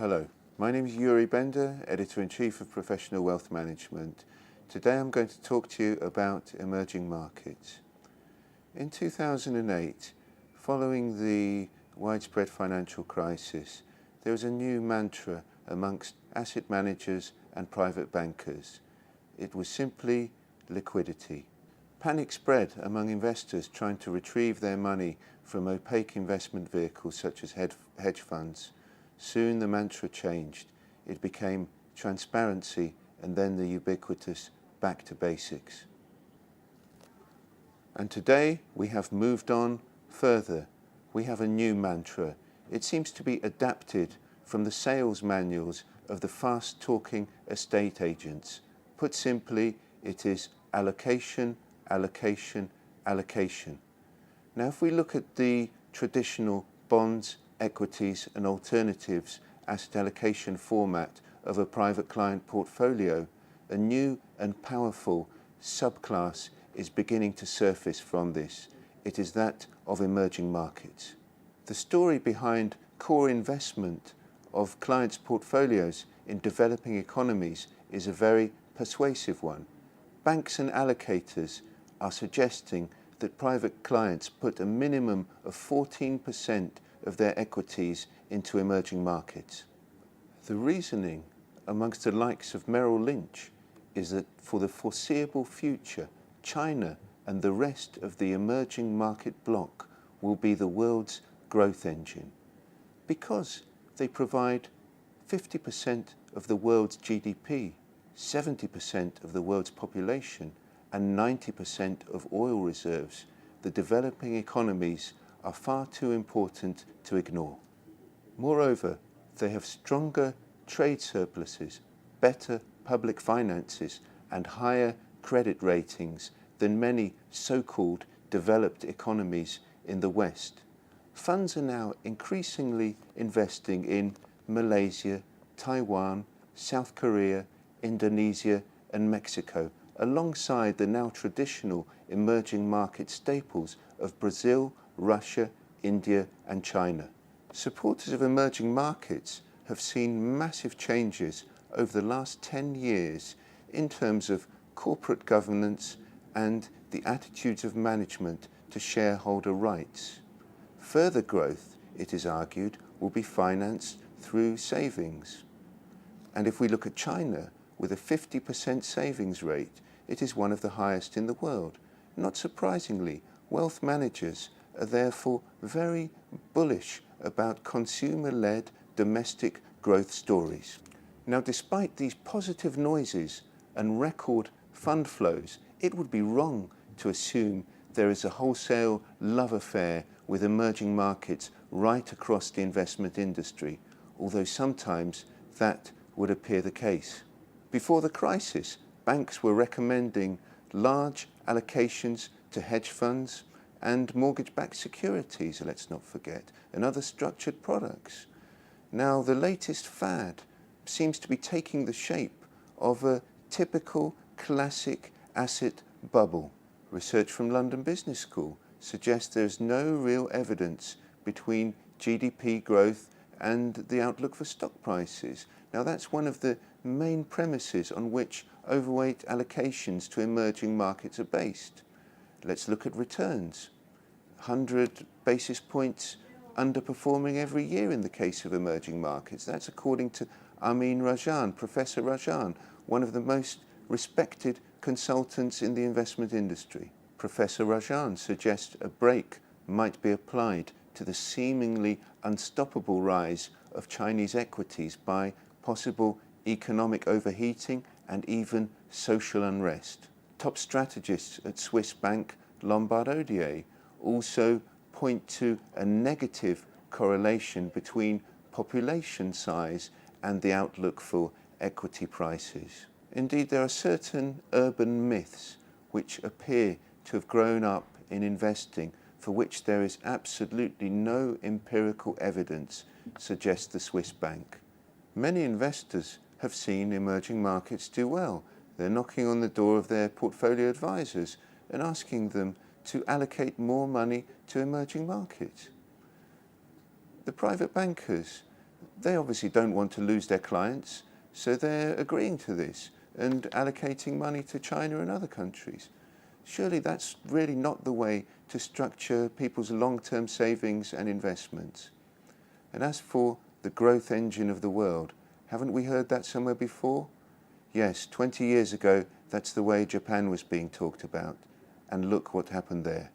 Hello, my name is Yuri Bender, Editor-in-Chief of Professional Wealth Management. Today I'm going to talk to you about emerging markets. In 2008, following the widespread financial crisis, there was a new mantra amongst asset managers and private bankers. It was simply liquidity. Panic spread among investors trying to retrieve their money from opaque investment vehicles such as hedge funds. Soon the mantra changed. It became transparency and then the ubiquitous back to basics. And today we have moved on further. We have a new mantra. It seems to be adapted from the sales manuals of the fast-talking estate agents. Put simply, it is allocation, allocation, allocation. Now, if we look at the traditional bonds, equities and alternatives asset allocation format of a private client portfolio, a new and powerful subclass is beginning to surface from this. It is that of emerging markets. The story behind core investment of clients' portfolios in developing economies is a very persuasive one. Banks and allocators are suggesting that private clients put a minimum of 14% of their equities into emerging markets. The reasoning amongst the likes of Merrill Lynch is that for the foreseeable future, China and the rest of the emerging market bloc will be the world's growth engine because they provide 50% of the world's GDP, 70% of the world's population, and 90% of oil reserves. The developing economies are far too important to ignore. Moreover, they have stronger trade surpluses, better public finances, and higher credit ratings than many so-called developed economies in the West. Funds are now increasingly investing in Malaysia, Taiwan, South Korea, Indonesia, and Mexico, alongside the now traditional emerging market staples of Brazil, Russia, India, and China. Supporters of emerging markets have seen massive changes over the last 10 years in terms of corporate governance and the attitudes of management to shareholder rights. Further growth, it is argued, will be financed through savings. And if we look at China, with a 50% savings rate, it is one of the highest in the world. Not surprisingly, wealth managers are therefore very bullish about consumer-led domestic growth stories. Now, despite these positive noises and record fund flows, it would be wrong to assume there is a wholesale love affair with emerging markets right across the investment industry, although sometimes that would appear the case. Before the crisis, banks were recommending large allocations to hedge funds and mortgage-backed securities, let's not forget, and other structured products. Now, the latest fad seems to be taking the shape of a typical classic asset bubble. Research from London Business School suggests there is no real evidence between GDP growth and the outlook for stock prices. Now, that's one of the main premises on which overweight allocations to emerging markets are based. Let's look at returns. 100 basis points underperforming every year in the case of emerging markets. That's according to Amin Rajan, Professor Rajan, one of the most respected consultants in the investment industry. Professor Rajan suggests a brake might be applied to the seemingly unstoppable rise of Chinese equities by possible economic overheating and even social unrest. Top strategists at Swiss bank Lombard Odier also point to a negative correlation between population size and the outlook for equity prices. Indeed, there are certain urban myths which appear to have grown up in investing for which there is absolutely no empirical evidence, suggests the Swiss bank. Many investors have seen emerging markets do well. They're knocking on the door of their portfolio advisors and asking them to allocate more money to emerging markets. The private bankers They obviously don't want to lose their clients, so they're agreeing to this and allocating money to China and other countries. Surely that's really not the way to structure people's long-term savings and investments. And as for the growth engine of the world, haven't we heard that somewhere before? Yes, 20 years ago, that's the way Japan was being talked about. And look what happened there.